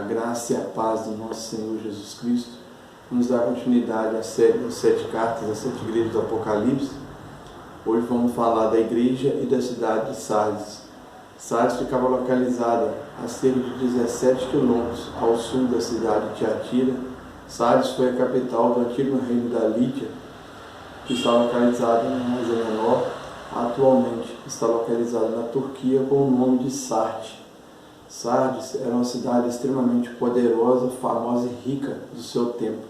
graça e a paz do nosso Senhor Jesus Cristo. Vamos dar continuidade à série das 7 cartas, das 7 igrejas do Apocalipse. Hoje vamos falar da igreja e da cidade de Sardes. Sardes ficava localizada a cerca de 17 quilômetros ao sul da cidade de Tiatira. Sardes foi a capital do antigo reino da Lídia, que está localizada na Ásia Menor. Atualmente está localizada na Turquia com o nome de Sarte. Sardes era uma cidade extremamente poderosa, famosa e rica do seu tempo.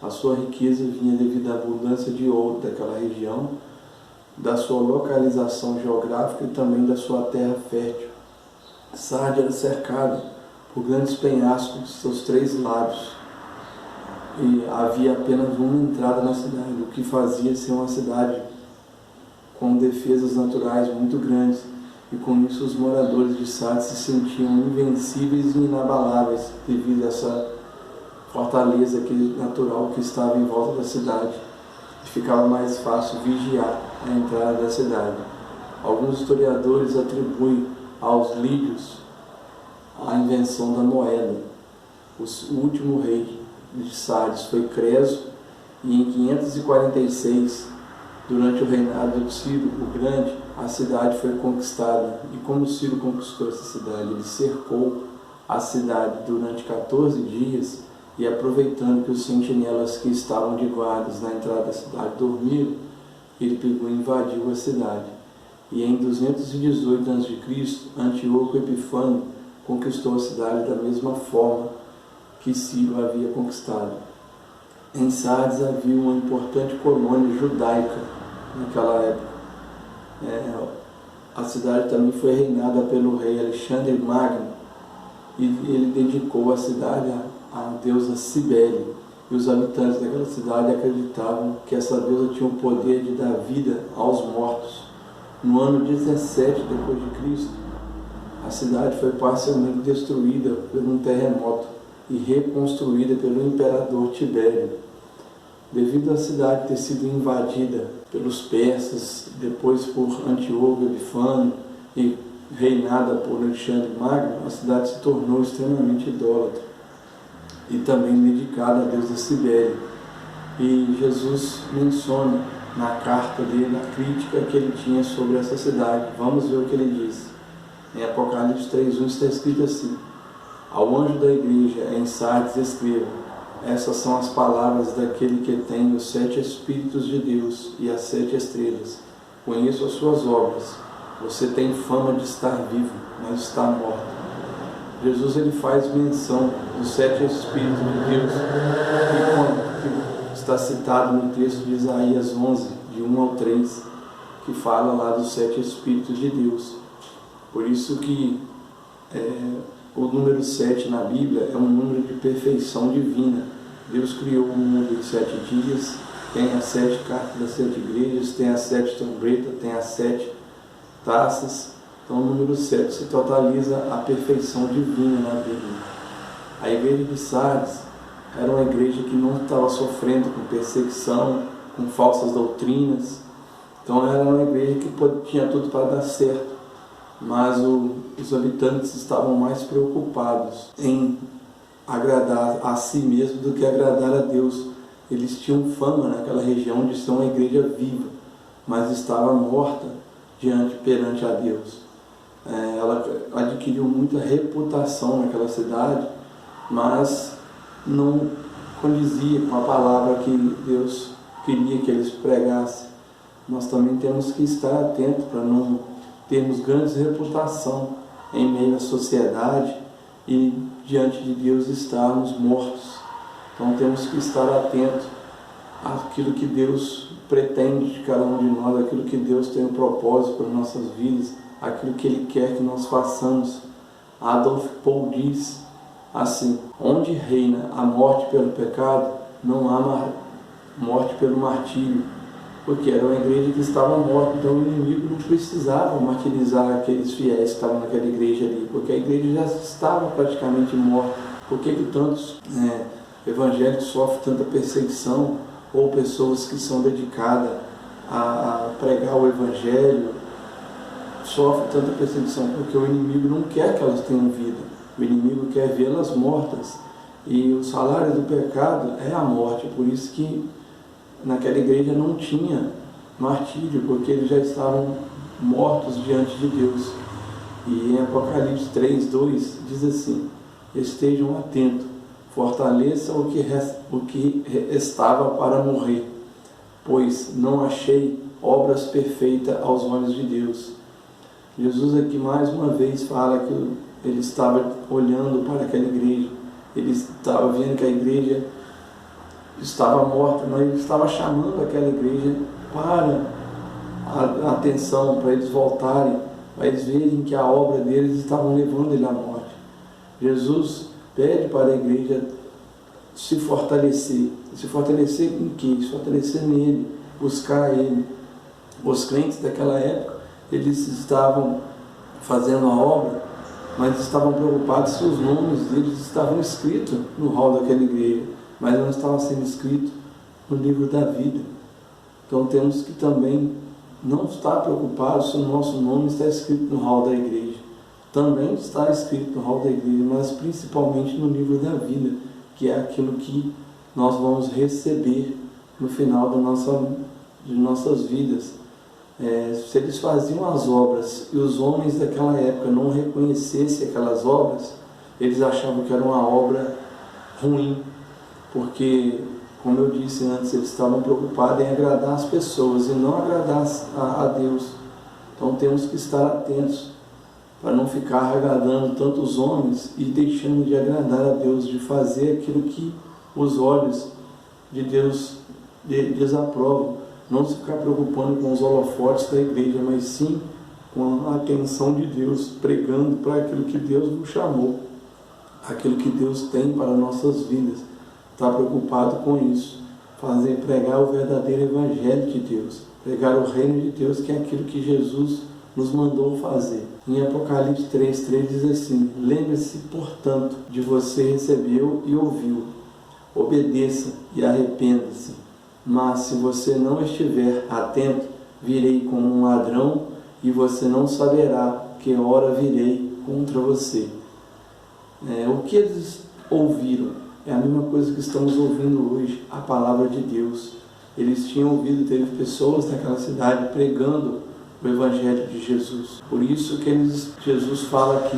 A sua riqueza vinha devido à abundância de ouro daquela região, da sua localização geográfica e também da sua terra fértil. Sardes era cercada por grandes penhascos de seus 3 lados e havia apenas uma entrada na cidade, o que fazia ser uma cidade com defesas naturais muito grandes, e com isso os moradores de Sardes se sentiam invencíveis e inabaláveis devido a essa fortaleza natural que estava em volta da cidade, e ficava mais fácil vigiar a entrada da cidade. Alguns historiadores atribuem aos lídios a invenção da moeda. O último rei de Sardes foi Creso, e em 546, durante o reinado de Ciro o Grande, a cidade foi conquistada. E como Ciro conquistou essa cidade? Ele cercou a cidade durante 14 dias e, aproveitando que os sentinelas que estavam de guardas na entrada da cidade dormiram, ele pegou e invadiu a cidade. E em 218 a.C., Antíoco Epifânio conquistou a cidade da mesma forma que Ciro havia conquistado. Em Sardes havia uma importante colônia judaica naquela época. A cidade também foi reinada pelo rei Alexandre Magno, e ele dedicou a cidade à deusa Cibele. E os habitantes daquela cidade acreditavam que essa deusa tinha o poder de dar vida aos mortos. No ano 17 depois de Cristo, a cidade foi parcialmente destruída por um terremoto e reconstruída pelo imperador Tibério. Devido à cidade ter sido invadida pelos persas, depois por Antíoco Epifânio e reinada por Alexandre Magno, a cidade se tornou extremamente idólatra e também dedicada à deusa Cibele. E Jesus menciona na carta dele, na crítica que ele tinha sobre essa cidade. Vamos ver o que ele diz. Em Apocalipse 3:1 está escrito assim: ao anjo da igreja em Sardes escreva: essas são as palavras daquele que tem os 7 Espíritos de Deus e as 7 estrelas. Conheço as suas obras. Você tem fama de estar vivo, mas está morto. Jesus ele faz menção dos 7 Espíritos de Deus, que está citado no texto de Isaías 11, de 1 ao 3, que fala lá dos 7 Espíritos de Deus. Por isso que o número 7 na Bíblia é um número de perfeição divina. Deus criou o mundo em 7 dias, tem as 7 cartas das 7 igrejas, tem as 7 trombetas, tem as 7 taças. Então o número 7 se totaliza a perfeição divina na Bíblia. A igreja de Sardes era uma igreja que não estava sofrendo com perseguição, com falsas doutrinas. Então era uma igreja que tinha tudo para dar certo. Mas os habitantes estavam mais preocupados em agradar a si mesmo do que agradar a Deus. Eles tinham fama naquela região de ser uma igreja viva, mas estava morta perante a Deus. Ela adquiriu muita reputação naquela cidade, mas não condizia com a palavra que Deus queria que eles pregassem. Nós também temos que estar atentos para não termos grande reputação em meio à sociedade e diante de Deus estarmos mortos. Então temos que estar atentos àquilo que Deus pretende de cada um de nós, aquilo que Deus tem um propósito para nossas vidas, aquilo que Ele quer que nós façamos. Adolf Paul diz assim: onde reina a morte pelo pecado, não há morte pelo martírio. Porque era uma igreja que estava morta, então o inimigo não precisava martirizar aqueles fiéis que estavam naquela igreja ali, porque a igreja já estava praticamente morta. Por que tantos evangélicos sofrem tanta perseguição, ou pessoas que são dedicadas a pregar o evangelho sofrem tanta perseguição? Porque o inimigo não quer que elas tenham vida. O inimigo quer vê-las mortas. E o salário do pecado é a morte. Por isso que naquela igreja não tinha martírio, porque eles já estavam mortos diante de Deus. E em Apocalipse 3:2 diz assim: estejam atentos, fortaleçam o que estava para morrer, pois não achei obras perfeitas aos olhos de Deus. Jesus aqui mais uma vez fala que ele estava olhando para aquela igreja, ele estava vendo que a igreja estava morta, mas ele estava chamando aquela igreja para a atenção, para eles voltarem, para eles verem que a obra deles estavam levando ele à morte. Jesus pede para a igreja se fortalecer. Se fortalecer em quê? Se fortalecer nele, buscar ele. Os crentes daquela época, eles estavam fazendo a obra, mas estavam preocupados se os nomes deles estavam escritos no hall daquela igreja, mas não estavam sendo escritos no livro da vida. Então temos que também não estar preocupados se o nosso nome está escrito no hall da igreja. Também está escrito no hall da igreja, mas principalmente no livro da vida, que é aquilo que nós vamos receber no final de nossas vidas. Se eles faziam as obras e os homens daquela época não reconhecessem aquelas obras, eles achavam que era uma obra ruim, porque, como eu disse antes, eles estavam preocupados em agradar as pessoas e não agradar a Deus. Então temos que estar atentos para não ficar agradando tantos homens e deixando de agradar a Deus, de fazer aquilo que os olhos de Deus desaprovam. Não se ficar preocupando com os holofotes da igreja, mas sim com a atenção de Deus, pregando para aquilo que Deus nos chamou, aquilo que Deus tem para nossas vidas. Está preocupado com isso, pregar o verdadeiro evangelho de Deus, pregar o reino de Deus, que é aquilo que Jesus nos mandou fazer. Em Apocalipse 3:3 diz assim: lembre-se, portanto, de você recebeu e ouviu, obedeça e arrependa-se. Mas se você não estiver atento, virei como um ladrão e você não saberá que hora virei contra você. O que eles ouviram é a mesma coisa que estamos ouvindo hoje, a palavra de Deus. Eles tinham ouvido, teve pessoas naquela cidade pregando o evangelho de Jesus. Por isso que Jesus fala aqui: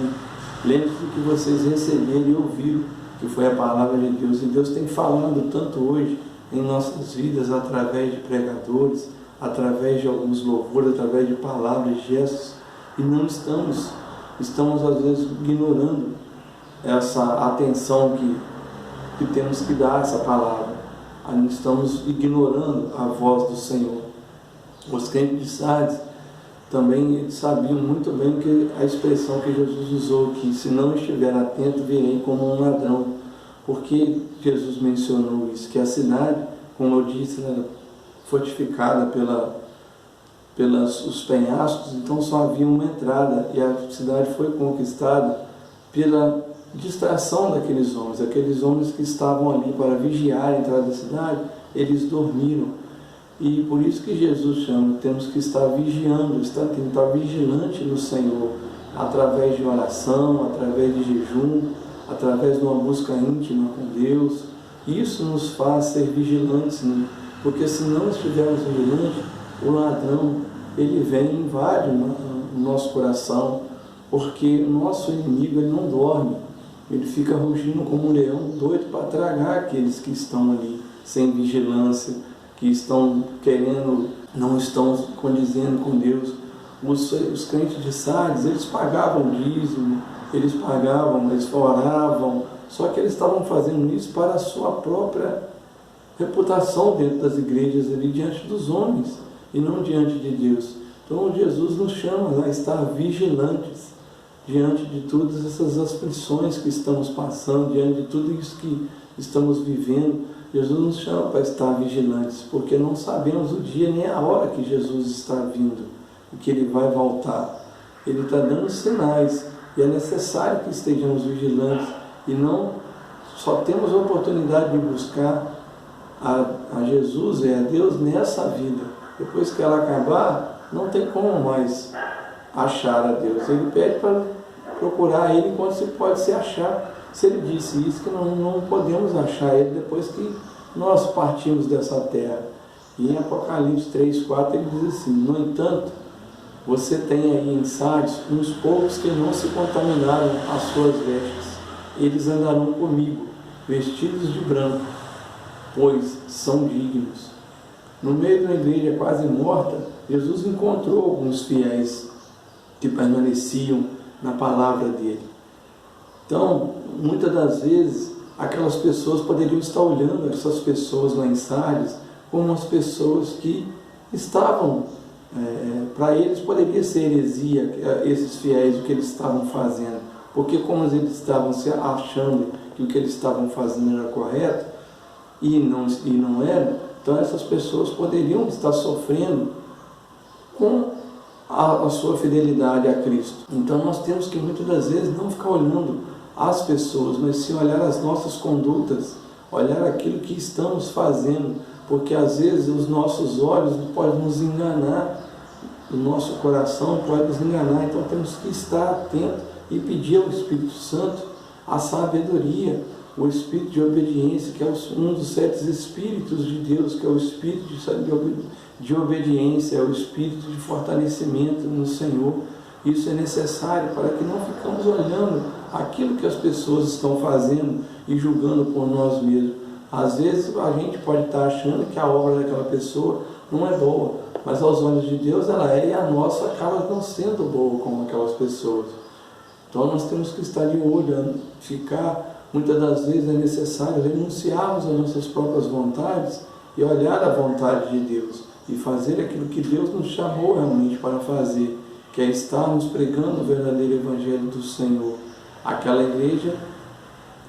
lembre-se do que vocês receberam e ouviram, que foi a palavra de Deus. E Deus tem falado tanto hoje em nossas vidas, através de pregadores, através de alguns louvores, através de palavras, gestos, e não estamos às vezes ignorando essa atenção que temos que dar a essa palavra. Estamos ignorando a voz do Senhor. Os crentes de Sardes também sabiam muito bem que a expressão que Jesus usou, que se não estiver atento, virei como um ladrão. Porque Jesus mencionou isso, que a cidade, como eu disse, era fortificada pelos penhascos, então só havia uma entrada, e a cidade foi conquistada pela distração daqueles homens. Aqueles homens que estavam ali para vigiar a entrada da cidade, eles dormiram. E por isso que Jesus chama, temos que estar vigiando, tem que estar vigilante no Senhor, através de oração, através de jejum, através de uma busca íntima com Deus. Isso nos faz ser vigilantes, né? Porque se não estivermos vigilantes, o ladrão, ele vem e invade o nosso coração, porque o nosso inimigo, ele não dorme, ele fica rugindo como um leão, doido para tragar aqueles que estão ali sem vigilância, que estão querendo, não estão condizendo com Deus. Os crentes de Sardes, eles pagavam dízimo, eles oravam, só que eles estavam fazendo isso para a sua própria reputação dentro das igrejas ali, diante dos homens, e não diante de Deus. Então Jesus nos chama a estar vigilantes diante de todas essas aflições que estamos passando, diante de tudo isso que estamos vivendo. Jesus nos chama para estar vigilantes, porque não sabemos o dia nem a hora que Jesus está vindo, e que Ele vai voltar. Ele está dando sinais, e é necessário que estejamos vigilantes, e não só temos a oportunidade de buscar a Jesus e a Deus nessa vida. Depois que ela acabar, não tem como mais achar a Deus. Ele pede para procurar Ele enquanto se pode se achar. Se Ele disse isso, que não podemos achar Ele depois que nós partimos dessa terra. E em Apocalipse 3:4 ele diz assim: no entanto, você tem aí em Sardes uns poucos que não se contaminaram as suas vestes. Eles andarão comigo, vestidos de branco, pois são dignos. No meio de uma igreja quase morta, Jesus encontrou alguns fiéis que permaneciam na palavra dele. Então, muitas das vezes, aquelas pessoas poderiam estar olhando essas pessoas lá em Sardes como as pessoas que estavam, para eles poderia ser heresia, esses fiéis, o que eles estavam fazendo, porque como eles estavam se achando que o que eles estavam fazendo era correto, e não era, então essas pessoas poderiam estar sofrendo com a sua fidelidade a Cristo. Então nós temos que muitas das vezes não ficar olhando as pessoas, mas sim olhar as nossas condutas, olhar aquilo que estamos fazendo, porque às vezes os nossos olhos podem nos enganar, o nosso coração pode nos enganar, então temos que estar atentos e pedir ao Espírito Santo a sabedoria, o espírito de obediência, que é um dos 7 espíritos de Deus, que é o espírito de obediência, é o espírito de fortalecimento no Senhor. Isso é necessário para que não ficamos olhando aquilo que as pessoas estão fazendo e julgando por nós mesmos. Às vezes a gente pode estar achando que a obra daquela pessoa não é boa, mas aos olhos de Deus ela é, e a nossa acaba não sendo boa como aquelas pessoas. Então nós temos que estar de olho, muitas das vezes é necessário renunciarmos às nossas próprias vontades e olhar a vontade de Deus e fazer aquilo que Deus nos chamou realmente para fazer, que é estarmos pregando o verdadeiro Evangelho do Senhor. Aquela igreja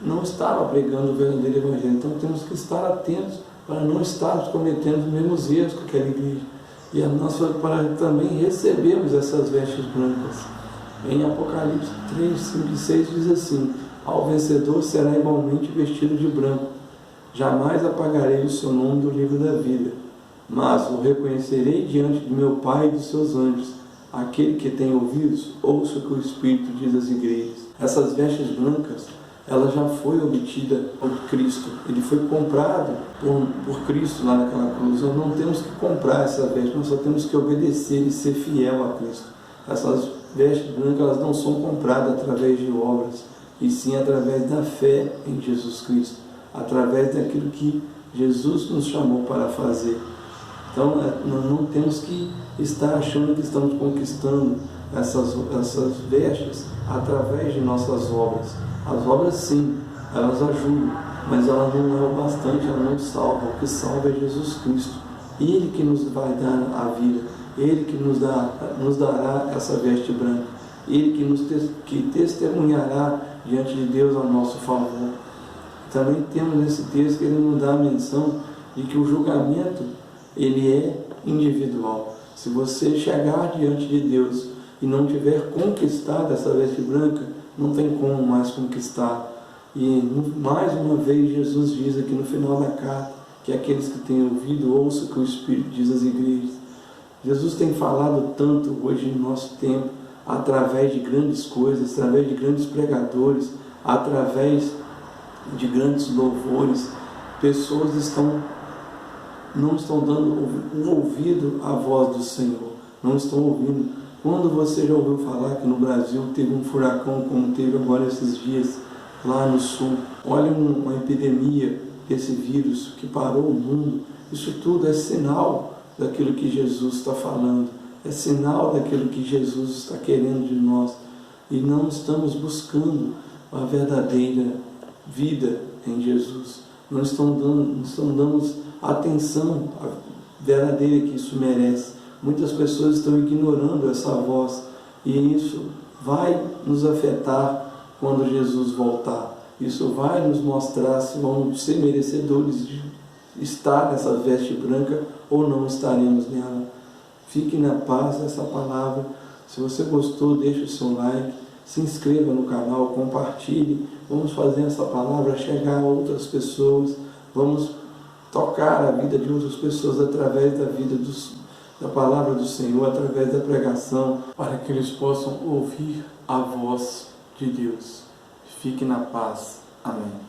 não estava pregando o verdadeiro Evangelho, então temos que estar atentos para não estarmos cometendo os mesmos erros que aquela igreja, e para também recebermos essas vestes brancas. Em Apocalipse 3, 5 e 6 diz assim: ao vencedor será igualmente vestido de branco, jamais apagarei o seu nome do livro da vida, mas o reconhecerei diante de meu Pai e dos seus anjos. Aquele que tem ouvidos, ouça o que o Espírito diz às igrejas. Essas vestes brancas, ela já foi obtida por Cristo, ele foi comprado por Cristo lá naquela cruz. Nós não temos que comprar essa veste, nós só temos que obedecer e ser fiel a Cristo. Essas vestes brancas, elas não são compradas através de obras, e sim através da fé em Jesus Cristo, através daquilo que Jesus nos chamou para fazer. Então, nós não temos que estar achando que estamos conquistando essas vestes através de nossas obras. As obras, sim, elas ajudam, mas elas não é o bastante, elas não salvam. O que salva é Jesus Cristo. Ele que nos vai dar a vida, Ele que nos dará essa veste branca, Ele que testemunhará diante de Deus ao nosso favor. Também temos nesse texto que ele nos dá a menção de que o julgamento ele é individual. Se você chegar diante de Deus e não tiver conquistado essa veste branca, não tem como mais conquistar. E mais uma vez Jesus diz aqui no final da carta que aqueles que têm ouvido, ouçam o que o Espírito diz às igrejas. Jesus tem falado tanto hoje no nosso tempo, através de grandes coisas, através de grandes pregadores, através de grandes louvores. Pessoas não estão dando um ouvido à voz do Senhor, não estão ouvindo. Quando você já ouviu falar que no Brasil teve um furacão como teve agora esses dias lá no sul, olha uma epidemia desse vírus que parou o mundo, isso tudo é sinal daquilo que Jesus está falando, é sinal daquilo que Jesus está querendo de nós, e não estamos buscando a verdadeira vida em Jesus, não estamos dando atenção verdadeira que isso merece. Muitas pessoas estão ignorando essa voz, e isso vai nos afetar quando Jesus voltar. Isso vai nos mostrar se vamos ser merecedores de estar nessa veste branca ou não estaremos nela. Fique na paz dessa palavra. Se você gostou, deixe o seu like, se inscreva no canal, compartilhe. Vamos fazer essa palavra chegar a outras pessoas. Vamos tocar a vida de outras pessoas através da palavra do Senhor, através da pregação, para que eles possam ouvir a voz de Deus. Fique na paz. Amém.